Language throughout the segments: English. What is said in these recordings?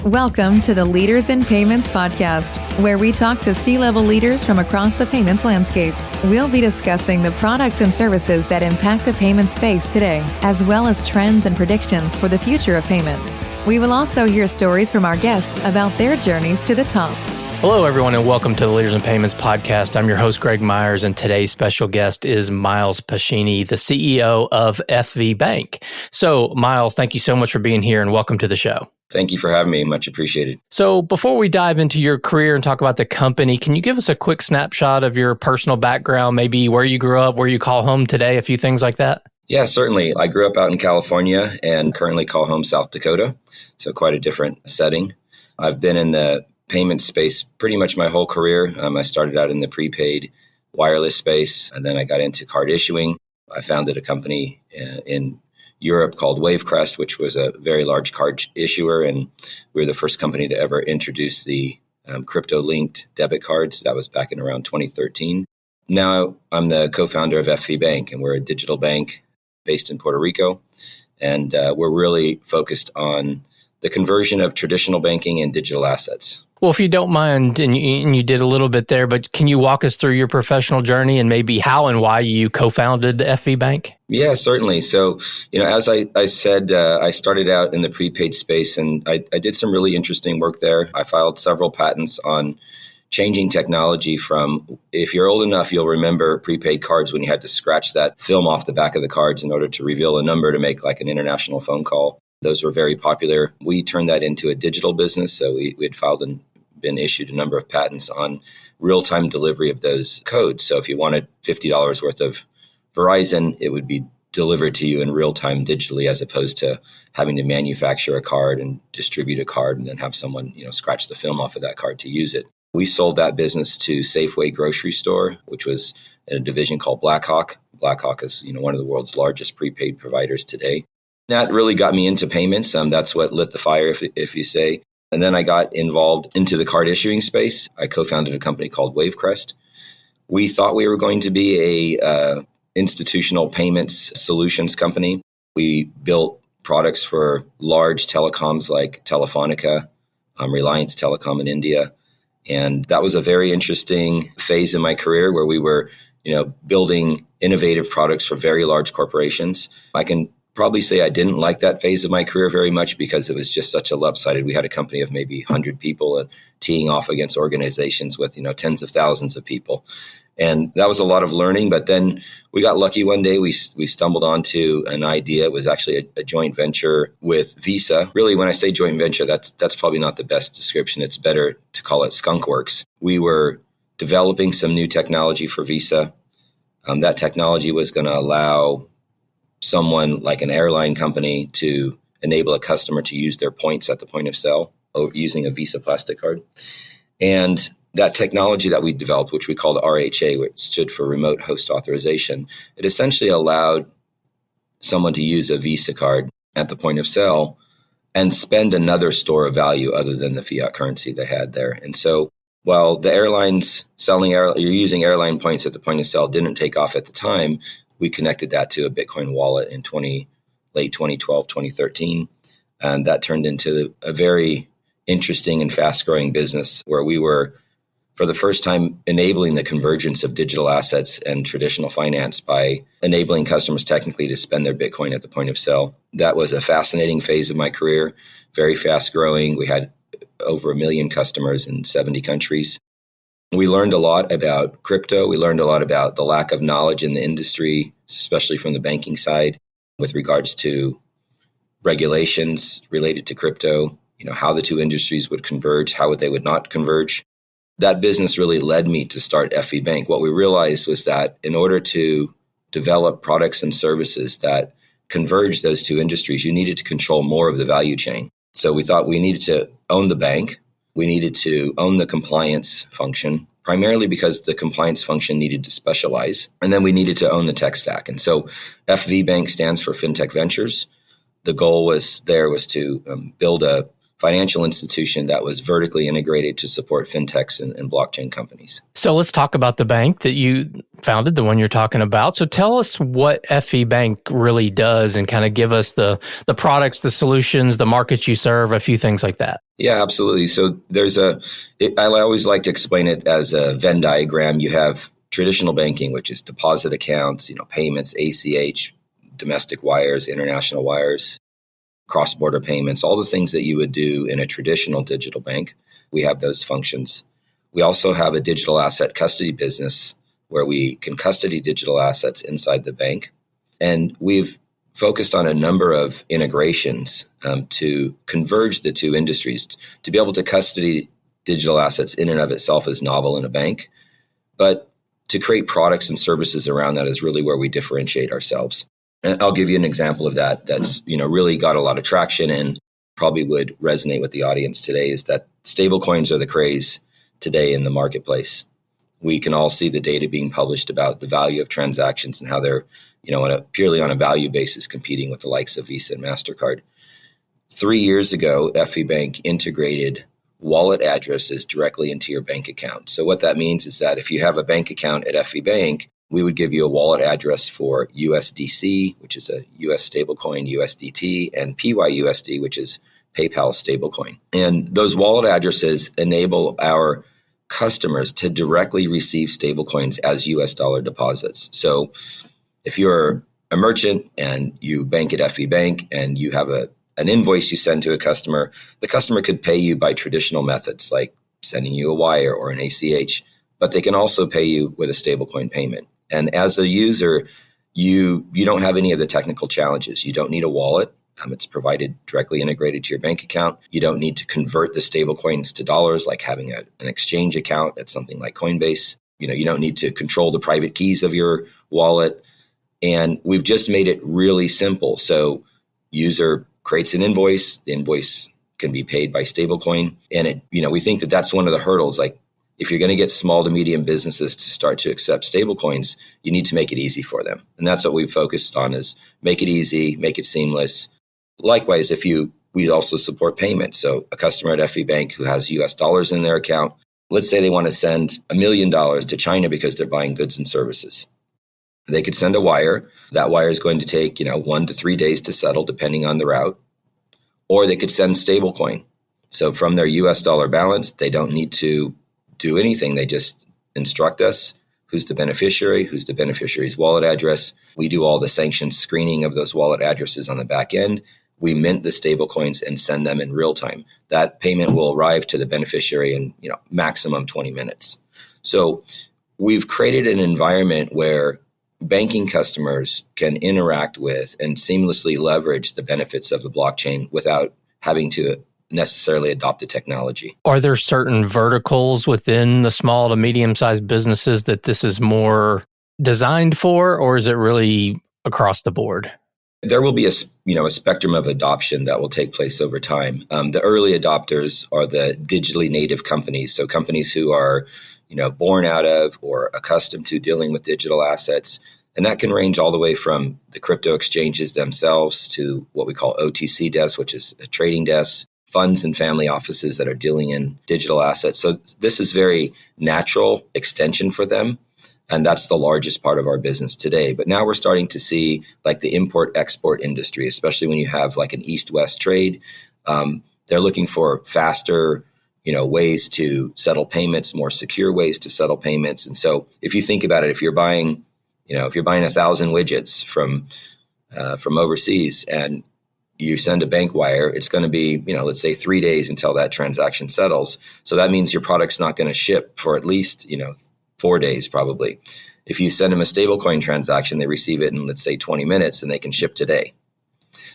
Welcome to the Leaders in Payments podcast, where we talk to C-level leaders from across the payments landscape. We'll be discussing the products and services that impact the payment space today, as well as trends and predictions for the future of payments. We will also hear stories from our guests about their journeys to the top. Hello, everyone, and welcome to the Leaders in Payments podcast. I'm your host, Greg Myers, and today's special guest is Miles Paschini, the CEO of FV Bank. So, Miles, thank you so much for being here, and welcome to the show. Thank you for having me. Much appreciated. So before we dive into your career and talk about the company, can you give us a quick snapshot of your personal background, maybe where you grew up, where you call home today, a few things like that? Yeah, certainly. I grew up out in California and currently call home South Dakota, so quite a different setting. I've been in the payment space pretty much my whole career. I started out in the prepaid wireless space, and then I got into card issuing. I founded a company in Europe called Wavecrest, which was a very large card issuer, and we were the first company to ever introduce the crypto-linked debit cards. That was back in around 2013. Now I'm the co-founder of FV Bank, and we're a digital bank based in Puerto Rico, and we're really focused on the conversion of traditional banking and digital assets. Well, if you don't mind, and you did a little bit there, but can you walk us through your professional journey and maybe how and why you co-founded the FV Bank? Yeah, certainly. So, as I said, I started out in the prepaid space, and I did some really interesting work there. I filed several patents on changing technology from, if you're old enough, you'll remember prepaid cards when you had to scratch that film off the back of the cards in order to reveal a number to make like an international phone call. Those were very popular. We turned that into a digital business. So we had filed and been issued a number of patents on real-time delivery of those codes. So if you wanted $50 worth of Verizon, it would be delivered to you in real time digitally, as opposed to having to manufacture a card and distribute a card and then have someone, scratch the film off of that card to use it. We sold that business to Safeway Grocery Store, which was in a division called Blackhawk. Blackhawk is, one of the world's largest prepaid providers today. That really got me into payments. That's what lit the fire, if you say. And then I got involved into the card issuing space. I co-founded a company called Wavecrest. We thought we were going to be a institutional payments solutions company. We built products for large telecoms like Telefonica, Reliance Telecom in India. And that was a very interesting phase in my career where we were, building innovative products for very large corporations. I can probably say I didn't like that phase of my career very much because it was just such a lopsided. We had a company of maybe 100 people and teeing off against organizations with, tens of thousands of people. And that was a lot of learning. But then we got lucky one day. We stumbled onto an idea. It was actually a joint venture with Visa. Really, when I say joint venture, that's probably not the best description. It's better to call it skunkworks. We were developing some new technology for Visa. That technology was going to allow someone like an airline company to enable a customer to use their points at the point of sale using a Visa plastic card. And that technology that we developed, which we called RHA, which stood for Remote Host Authorization, it essentially allowed someone to use a Visa card at the point of sale and spend another store of value other than the fiat currency they had there. And so while the airlines you're using airline points at the point of sale didn't take off at the time, we connected that to a Bitcoin wallet in late 2012, 2013. And that turned into a very interesting and fast-growing business where we were, for the first time, enabling the convergence of digital assets and traditional finance by enabling customers technically to spend their Bitcoin at the point of sale. That was a fascinating phase of my career, very fast-growing. We had over 1 million customers in 70 countries. We learned a lot about crypto. We learned a lot about the lack of knowledge in the industry, especially from the banking side, with regards to regulations related to crypto, how the two industries would converge, how they would not converge. That business really led me to start FV Bank. What we realized was that in order to develop products and services that converge those two industries, you needed to control more of the value chain. So we thought we needed to own the bank. We needed to own the compliance function, primarily because the compliance function needed to specialize. And then we needed to own the tech stack. And so FV Bank stands for FinTech Ventures. The goal was to build a financial institution that was vertically integrated to support fintechs and blockchain companies. So let's talk about the bank that you founded, the one you're talking about. So tell us what FV Bank really does and kind of give us the products, the solutions, the markets you serve, a few things like that. Yeah, absolutely. So I always like to explain it as a Venn diagram. You have traditional banking, which is deposit accounts, payments, ACH, domestic wires, international wires, cross-border payments, all the things that you would do in a traditional digital bank. We have those functions. We also have a digital asset custody business where we can custody digital assets inside the bank. And we've focused on a number of integrations to converge the two industries. To be able to custody digital assets in and of itself is novel in a bank, but to create products and services around that is really where we differentiate ourselves. And I'll give you an example of that that's really got a lot of traction and probably would resonate with the audience today, is that stablecoins are the craze today in the marketplace. We can all see the data being published about the value of transactions and how they're purely on a value basis competing with the likes of Visa and MasterCard. 3 years ago, FV Bank integrated wallet addresses directly into your bank account. So what that means is that if you have a bank account at FV Bank, we would give you a wallet address for USDC, which is a US stablecoin, USDT, and PYUSD, which is PayPal stablecoin. And those wallet addresses enable our customers to directly receive stablecoins as US dollar deposits. So if you're a merchant and you bank at FV Bank and you have an invoice you send to a customer, the customer could pay you by traditional methods like sending you a wire or an ACH, but they can also pay you with a stablecoin payment. And as a user, you don't have any of the technical challenges. You don't need a wallet. It's provided directly integrated to your bank account. You don't need to convert the stablecoins to dollars like having an exchange account at something like Coinbase. You don't need to control the private keys of your wallet. And we've just made it really simple. So user creates an invoice. The invoice can be paid by stablecoin. And we think that that's one of the hurdles. Like, if you're going to get small to medium businesses to start to accept stablecoins, you need to make it easy for them. And that's what we've focused on, is make it easy, make it seamless. Likewise, we also support payments. So a customer at FV Bank who has US dollars in their account, let's say they want to send $1 million to China because they're buying goods and services. They could send a wire. That wire is going to take 1 to 3 days to settle, depending on the route. Or they could send stablecoin. So from their US dollar balance, they don't need to do anything. They just instruct us who's the beneficiary's wallet address. We do all the sanctioned screening of those wallet addresses on the back end. We mint the stable coins and send them in real time. That payment will arrive to the beneficiary in maximum 20 minutes. So we've created an environment where banking customers can interact with and seamlessly leverage the benefits of the blockchain without having to necessarily adopt the technology. Are there certain verticals within the small to medium-sized businesses that this is more designed for, or is it really across the board? There will be a spectrum of adoption that will take place over time. The early adopters are the digitally native companies, so companies who are born out of or accustomed to dealing with digital assets. And that can range all the way from the crypto exchanges themselves to what we call OTC desks, which is a trading desk, funds and family offices that are dealing in digital assets. So this is very natural extension for them. And that's the largest part of our business today. But now we're starting to see like the import-export industry, especially when you have like an east-west trade. They're looking for faster, ways to settle payments, more secure ways to settle payments. And so if you think about it, if you're buying 1,000 widgets from overseas and you send a bank wire, it's going to be, let's say 3 days until that transaction settles. So that means your product's not going to ship for at least, 4 days probably. If you send them a stablecoin transaction, they receive it in, let's say 20 minutes and they can ship today.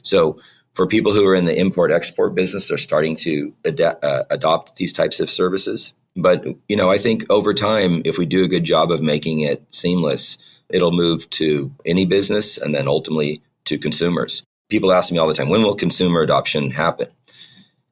So for people who are in the import-export business, they're starting to adopt these types of services. But, I think over time, if we do a good job of making it seamless, it'll move to any business and then ultimately to consumers. People ask me all the time, when will consumer adoption happen?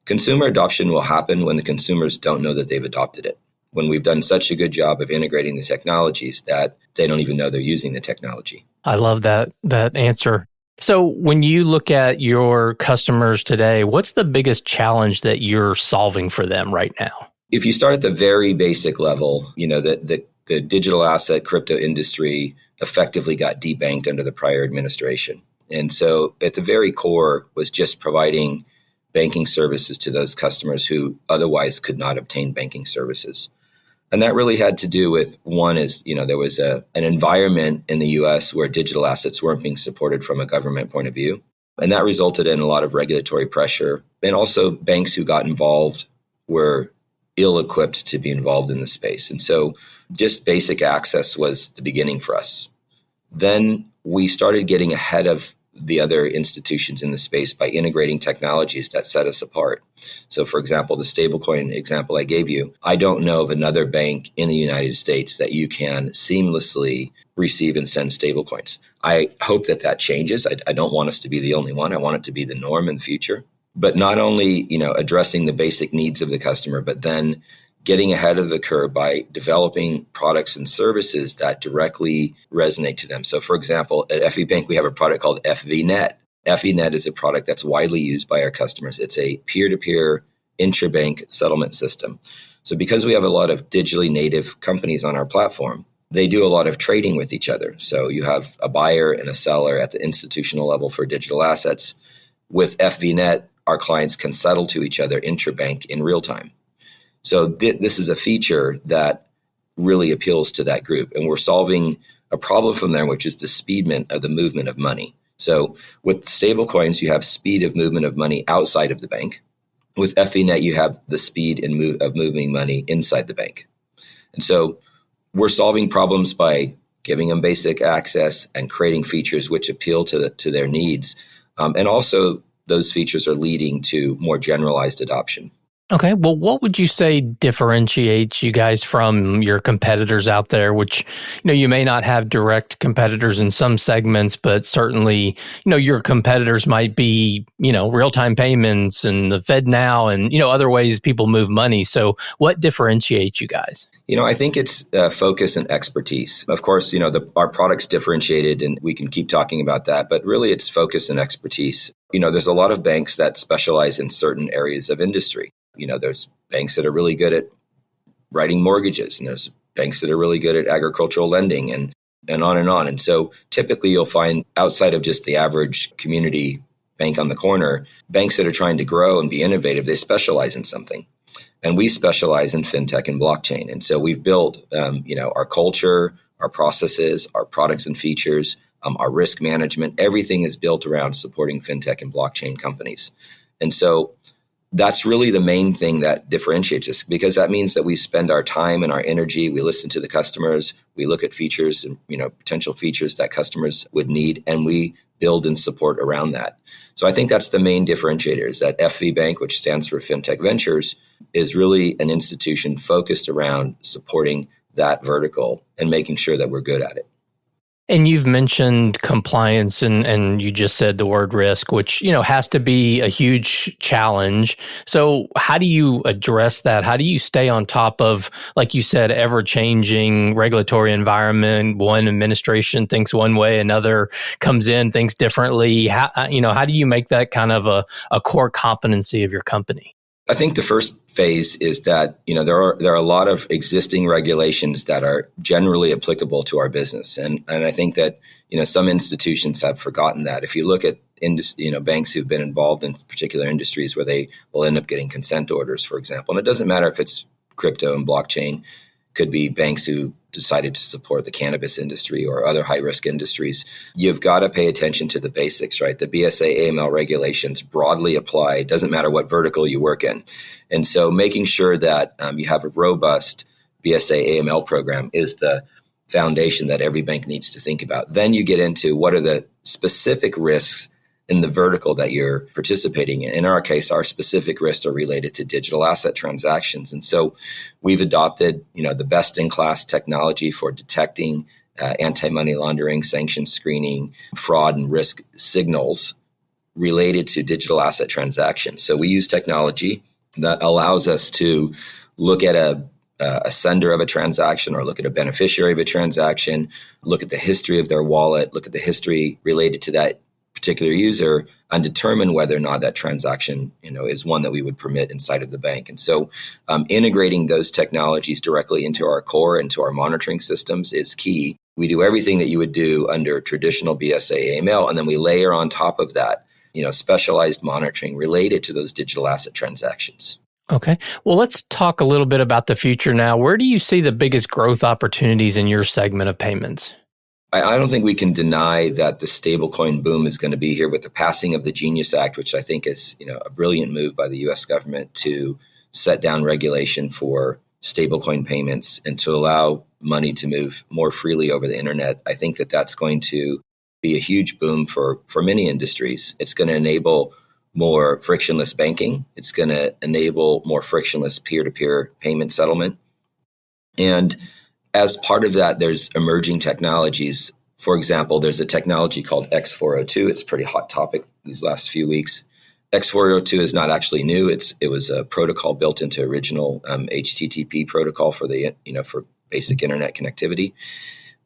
Consumer adoption will happen when the consumers don't know that they've adopted it. When we've done such a good job of integrating the technologies that they don't even know they're using the technology. I love that answer. So when you look at your customers today, what's the biggest challenge that you're solving for them right now? If you start at the very basic level, the digital asset crypto industry effectively got debanked under the prior administration. And so at the very core was just providing banking services to those customers who otherwise could not obtain banking services. And that really had to do with, one is, there was an environment in the US where digital assets weren't being supported from a government point of view. And that resulted in a lot of regulatory pressure. And also banks who got involved were ill-equipped to be involved in the space. And so just basic access was the beginning for us. Then we started getting ahead of the other institutions in the space by integrating technologies that set us apart. So for example, the stablecoin example I gave you, I don't know of another bank in the United States that you can seamlessly receive and send stablecoins. I hope that changes. I don't want us to be the only one. I want it to be the norm in the future. But not only, addressing the basic needs of the customer, but then getting ahead of the curve by developing products and services that directly resonate to them. So for example, at FV Bank, we have a product called FVNet. FVNet is a product that's widely used by our customers. It's a peer-to-peer intrabank settlement system. So because we have a lot of digitally native companies on our platform, they do a lot of trading with each other. So you have a buyer and a seller at the institutional level for digital assets. With FVNet, our clients can settle to each other intrabank in real time. So this is a feature that really appeals to that group. And we're solving a problem from there, which is the speed of the movement of money. So with stablecoins, you have speed of movement of money outside of the bank. With FVNet, you have the speed of moving money inside the bank. And so we're solving problems by giving them basic access and creating features which appeal to their needs. And also, those features are leading to more generalized adoption. Okay. Well, what would you say differentiates you guys from your competitors out there, which, you may not have direct competitors in some segments, but certainly, your competitors might be, real-time payments and the FedNow and, other ways people move money. So what differentiates you guys? I think it's focus and expertise. Of course, our product's differentiated and we can keep talking about that, but really it's focus and expertise. There's a lot of banks that specialize in certain areas of industry. There's banks that are really good at writing mortgages, and there's banks that are really good at agricultural lending and on and on. And so typically you'll find outside of just the average community bank on the corner, banks that are trying to grow and be innovative, they specialize in something. And we specialize in fintech and blockchain. And so we've built, our culture, our processes, our products and features, our risk management, everything is built around supporting fintech and blockchain companies. And so that's really the main thing that differentiates us, because that means that we spend our time and our energy, we listen to the customers, we look at features and, potential features that customers would need, and we build and support around that. So I think that's the main differentiator, is that FV Bank, which stands for Fintech Ventures, is really an institution focused around supporting that vertical and making sure that we're good at it. And you've mentioned compliance and you just said the word risk, which, has to be a huge challenge. So how do you address that? How do you stay on top of, like you said, ever-changing regulatory environment? One administration thinks one way, another comes in, thinks differently. How do you make that kind of a core competency of your company? I think the first phase is that, there are a lot of existing regulations that are generally applicable to our business. And I think that, some institutions have forgotten that. If you look at, banks who've been involved in particular industries where they will end up getting consent orders, for example, and it doesn't matter if it's crypto and blockchain, could be banks who decided to support the cannabis industry or other high-risk industries. You've got to pay attention to the basics, right? The BSA AML regulations broadly apply. It doesn't matter what vertical you work in. And so making sure that you have a robust BSA AML program is the foundation that every bank needs to think about. Then you get into what are the specific risks in the vertical that you're participating in. In our case, our specific risks are related to digital asset transactions. And so we've adopted, the best-in-class technology for detecting anti-money laundering, sanction screening, fraud, and risk signals related to digital asset transactions. So we use technology that allows us to look at a sender of a transaction or look at a beneficiary of a transaction, look at the history of their wallet, look at the history related to that particular user and determine whether or not that transaction, is one that we would permit inside of the bank. And so integrating those technologies directly into our core, into our monitoring systems is key. We do everything that you would do under traditional BSA AML, and then we layer on top of that, specialized monitoring related to those digital asset transactions. Okay. Well, let's talk a little bit about the future now. Where do you see the biggest growth opportunities in your segment of payments? I don't think we can deny that the stablecoin boom is going to be here with the passing of the Genius Act, which I think is, a brilliant move by the U.S. government to set down regulation for stablecoin payments and to allow money to move more freely over the internet. I think that that's going to be a huge boom for many industries. It's going to enable more frictionless banking. It's going to enable more frictionless peer-to-peer payment settlement. And as part of that, there's emerging technologies. For example, there's a technology called X402. It's a pretty hot topic these last few weeks. X402 is not actually new. It was a protocol built into original HTTP protocol for for basic internet connectivity.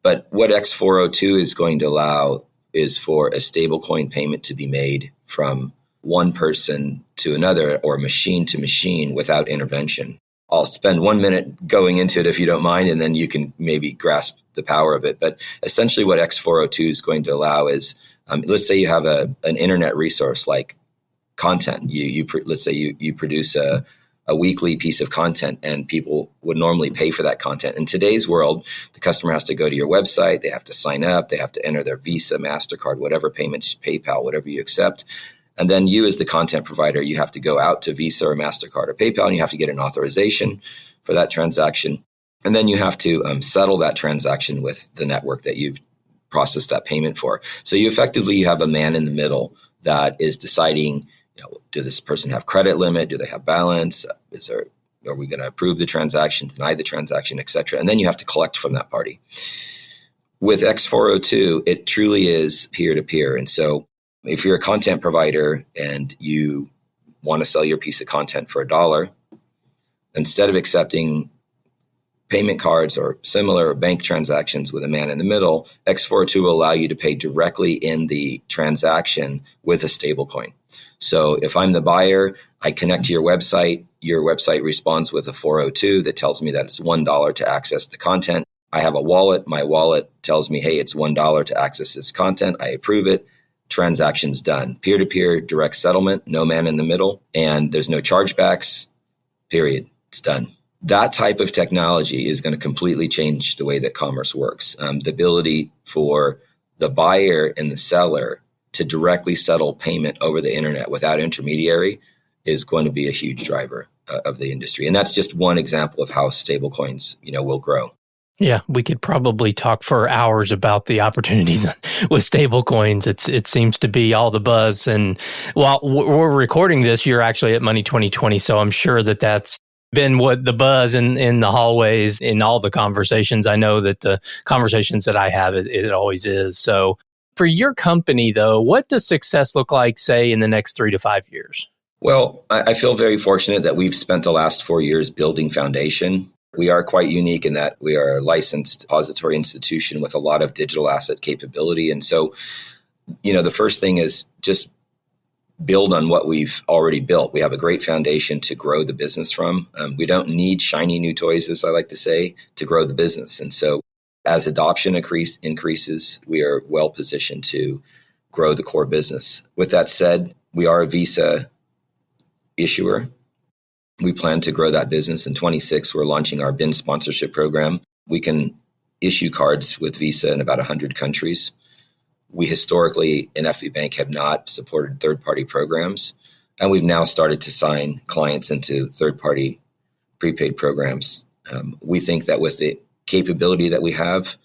But what X402 is going to allow is for a stablecoin payment to be made from one person to another or machine to machine without intervention. I'll spend 1 minute going into it if you don't mind, and then you can maybe grasp the power of it. But essentially what X402 is going to allow is, let's say you have an internet resource like content. Let's say you produce a weekly piece of content and people would normally pay for that content. In today's world, the customer has to go to your website, they have to sign up, they have to enter their Visa, MasterCard, whatever payments, PayPal, whatever you accept. And then you as the content provider, you have to go out to Visa or MasterCard or PayPal and you have to get an authorization for that transaction. And then you have to settle that transaction with the network that you've processed that payment for. So you have a man in the middle that is deciding, do this person have credit limit? Do they have balance? Are we going to approve the transaction, deny the transaction, et cetera? And then you have to collect from that party. With X402, it truly is peer-to-peer. And so if you're a content provider and you want to sell your piece of content for $1, instead of accepting payment cards or similar bank transactions with a man in the middle, X402 will allow you to pay directly in the transaction with a stablecoin. So if I'm the buyer, I connect to your website responds with a 402 that tells me that it's $1 to access the content. I have a wallet. My wallet tells me, hey, it's $1 to access this content. I approve it. Transaction's done. Peer-to-peer direct settlement, no man in the middle, and there's no chargebacks, period. It's done. That type of technology is going to completely change the way that commerce works. The ability for the buyer and the seller to directly settle payment over the internet without intermediary is going to be a huge driver of the industry. And that's just one example of how stablecoins, will grow. Yeah, we could probably talk for hours about the opportunities with stablecoins. It seems to be all the buzz. And while we're recording this, you're actually at Money 2020. So I'm sure that that's been what the buzz in the hallways, in all the conversations. I know that the conversations that I have, it always is. So for your company, though, what does success look like, say, in the next 3 to 5 years? Well, I feel very fortunate that we've spent the last 4 years building foundation. We are quite unique in that we are a licensed depository institution with a lot of digital asset capability. And so, the first thing is just build on what we've already built. We have a great foundation to grow the business from. We don't need shiny new toys, as I like to say, to grow the business. And so as adoption increases, we are well positioned to grow the core business. With that said, we are a Visa issuer. We plan to grow that business. In 2026, we're launching our BIN sponsorship program. We can issue cards with Visa in about 100 countries. We historically in FV Bank have not supported third-party programs, and we've now started to sign clients into third-party prepaid programs. We think that with the capability that we have,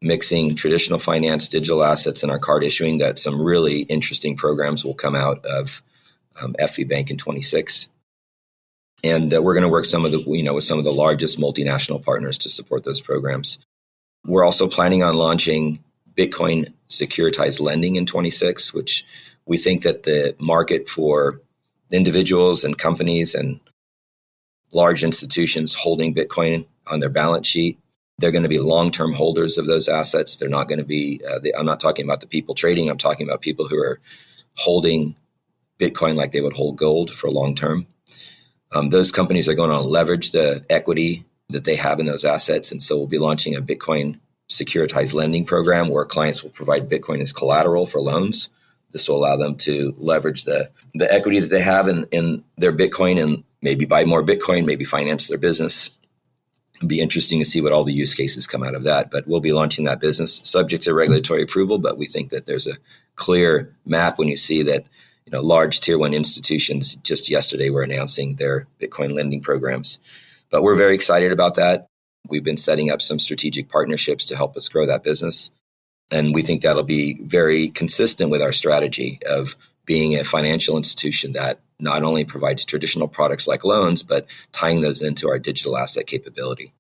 mixing traditional finance, digital assets, and our card issuing, that some really interesting programs will come out of FV Bank in 2026. And we're going to work with some of the largest multinational partners to support those programs. We're also planning on launching Bitcoin securitized lending in 2026, which we think that the market for individuals and companies and large institutions holding Bitcoin on their balance sheet They're going to be long-term holders of those assets. They're not going to be, I'm not talking about the people trading. I'm talking about people who are holding Bitcoin like they would hold gold for long-term. Those companies are going to leverage the equity that they have in those assets. And so we'll be launching a Bitcoin securitized lending program where clients will provide Bitcoin as collateral for loans. This will allow them to leverage the equity that they have in their Bitcoin and maybe buy more Bitcoin, maybe finance their business. It'll be interesting to see what all the use cases come out of that. But we'll be launching that business subject to regulatory approval. But we think that there's a clear map when you see that large tier one institutions just yesterday were announcing their Bitcoin lending programs. But we're very excited about that. We've been setting up some strategic partnerships to help us grow that business. And we think that'll be very consistent with our strategy of being a financial institution that not only provides traditional products like loans, but tying those into our digital asset capability.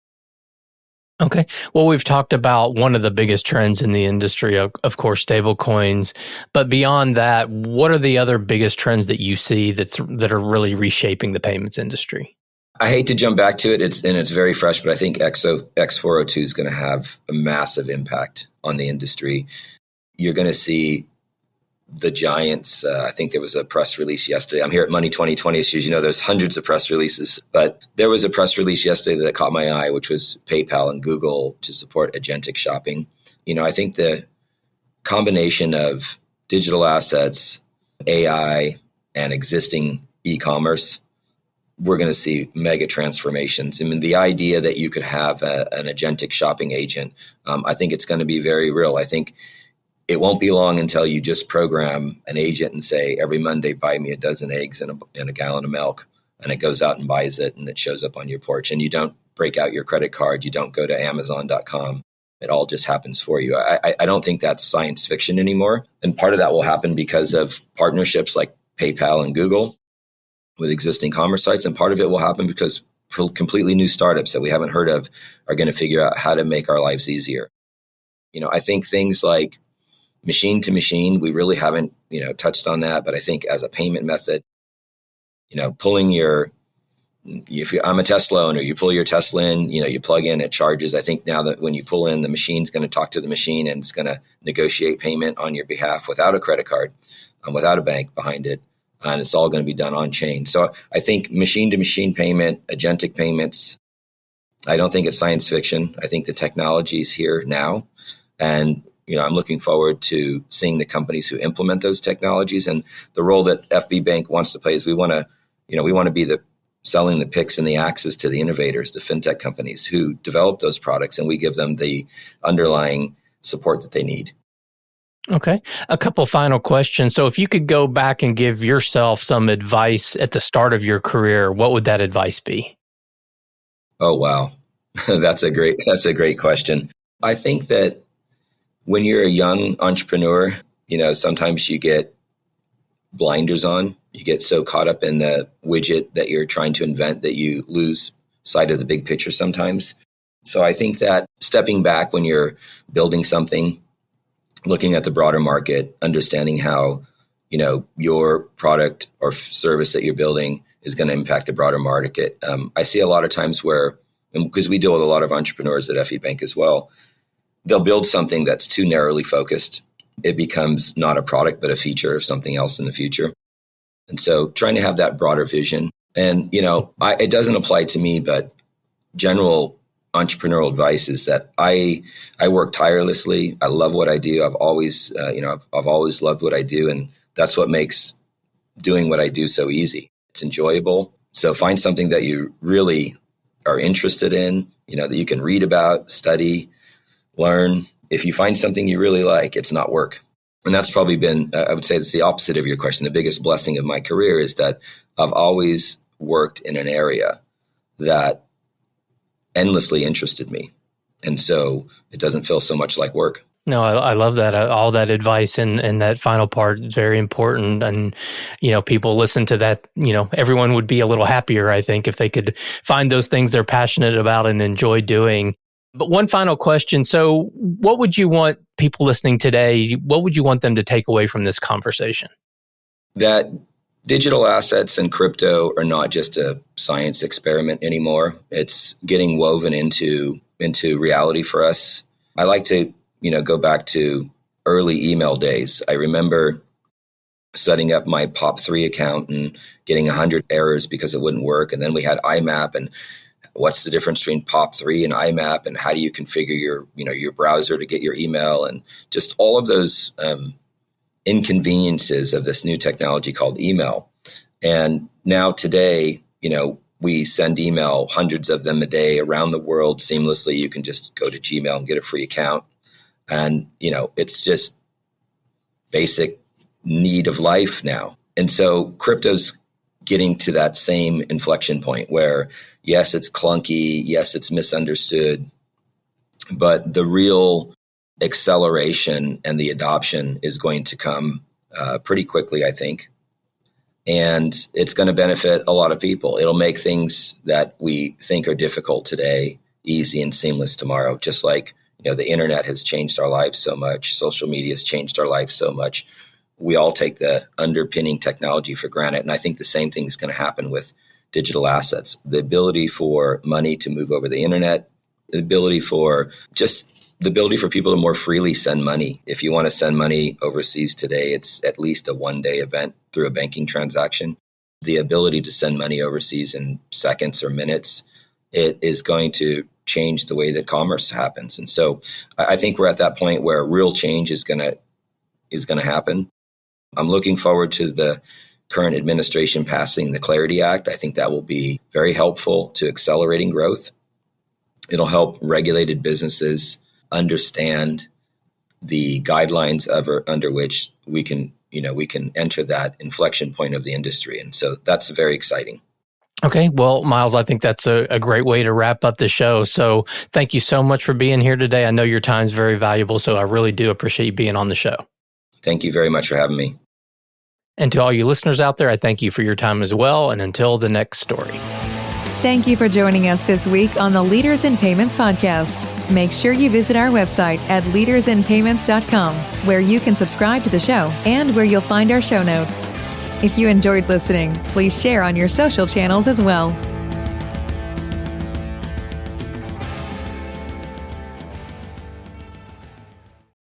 Okay. Well, we've talked about one of the biggest trends in the industry, of course, stable coins. But beyond that, what are the other biggest trends that you see that are really reshaping the payments industry? I hate to jump back to it. It's very fresh, but I think X402 is going to have a massive impact on the industry. You're going to see the giants. I think there was a press release yesterday. I'm here at Money 2020. So as you know, there's hundreds of press releases, but there was a press release yesterday that caught my eye, which was PayPal and Google to support agentic shopping. I think the combination of digital assets, AI, and existing e-commerce, we're going to see mega transformations. I mean, the idea that you could have an agentic shopping agent, I think it's going to be very real. I think it won't be long until you just program an agent and say, every Monday, buy me a dozen eggs and a gallon of milk. And it goes out and buys it and it shows up on your porch. And you don't break out your credit card. You don't go to Amazon.com. It all just happens for you. I don't think that's science fiction anymore. And part of that will happen because of partnerships like PayPal and Google with existing commerce sites. And part of it will happen because completely new startups that we haven't heard of are going to figure out how to make our lives easier. I think things like machine to machine, we really haven't, touched on that. But I think as a payment method, pulling if I'm a Tesla owner, you pull your Tesla in, you plug in, it charges. I think now that when you pull in, the machine's going to talk to the machine and it's going to negotiate payment on your behalf without a credit card, without a bank behind it. And it's all going to be done on chain. So I think machine to machine payment, agentic payments, I don't think it's science fiction. I think the technology is here now. And I'm looking forward to seeing the companies who implement those technologies, and the role that FV Bank wants to play is we want to be selling the picks and the axes to the innovators, the fintech companies who develop those products, and we give them the underlying support that they need. Okay. A couple final questions. So if you could go back and give yourself some advice at the start of your career, what would that advice be? Oh, wow. That's a great question. I think that when you're a young entrepreneur, sometimes you get blinders on. You get so caught up in the widget that you're trying to invent that you lose sight of the big picture sometimes. So I think that stepping back when you're building something, looking at the broader market, understanding how, your product or service that you're building is going to impact the broader market. I see a lot of times where, because we deal with a lot of entrepreneurs at FE Bank as well, they'll build something that's too narrowly focused. It becomes not a product, but a feature of something else in the future. And so trying to have that broader vision. And, it doesn't apply to me, but general entrepreneurial advice is that I work tirelessly. I love what I do. I've always loved what I do. And that's what makes doing what I do so easy. It's enjoyable. So find something that you really are interested in, that you can read about, study, learn. If you find something you really like, it's not work. And that's probably been, I would say it's the opposite of your question. The biggest blessing of my career is that I've always worked in an area that endlessly interested me. And so it doesn't feel so much like work. No, I love that. All that advice and that final part is very important. And, people listen to that, everyone would be a little happier, I think, if they could find those things they're passionate about and enjoy doing. But one final question. So what would you want people listening today, what would you want them to take away from this conversation? That digital assets and crypto are not just a science experiment anymore. It's getting woven into into reality for us. I like to, go back to early email days. I remember setting up my POP3 account and getting 100 errors because it wouldn't work. And then we had IMAP, and what's the difference between POP3 and IMAP, and how do you configure your browser to get your email, and just all of those inconveniences of this new technology called email. And now today, we send email, hundreds of them a day around the world seamlessly. You can just go to Gmail and get a free account. And, it's just basic need of life now. And so crypto's getting to that same inflection point where, yes, it's clunky. Yes, it's misunderstood. But the real acceleration and the adoption is going to come pretty quickly, I think. And it's going to benefit a lot of people. It'll make things that we think are difficult today easy and seamless tomorrow. Just like, the internet has changed our lives so much. Social media has changed our lives so much. We all take the underpinning technology for granted. And I think the same thing is going to happen with digital assets. The ability for money to move over the internet, the ability for people to more freely send money. If you want to send money overseas today, it's at least a one-day event through a banking transaction. The ability to send money overseas in seconds or minutes, it is going to change the way that commerce happens. And so I think we're at that point where real change is going to happen. I'm looking forward to the current administration passing the Clarity Act. I think that will be very helpful to accelerating growth. It'll help regulated businesses understand the guidelines under which we can enter that inflection point of the industry. And so that's very exciting. Okay. Well, Miles, I think that's a great way to wrap up the show. So thank you so much for being here today. I know your time is very valuable, so I really do appreciate you being on the show. Thank you very much for having me. And to all you listeners out there, I thank you for your time as well. And until the next story. Thank you for joining us this week on the Leaders in Payments podcast. Make sure you visit our website at leadersinpayments.com, where you can subscribe to the show and where you'll find our show notes. If you enjoyed listening, please share on your social channels as well.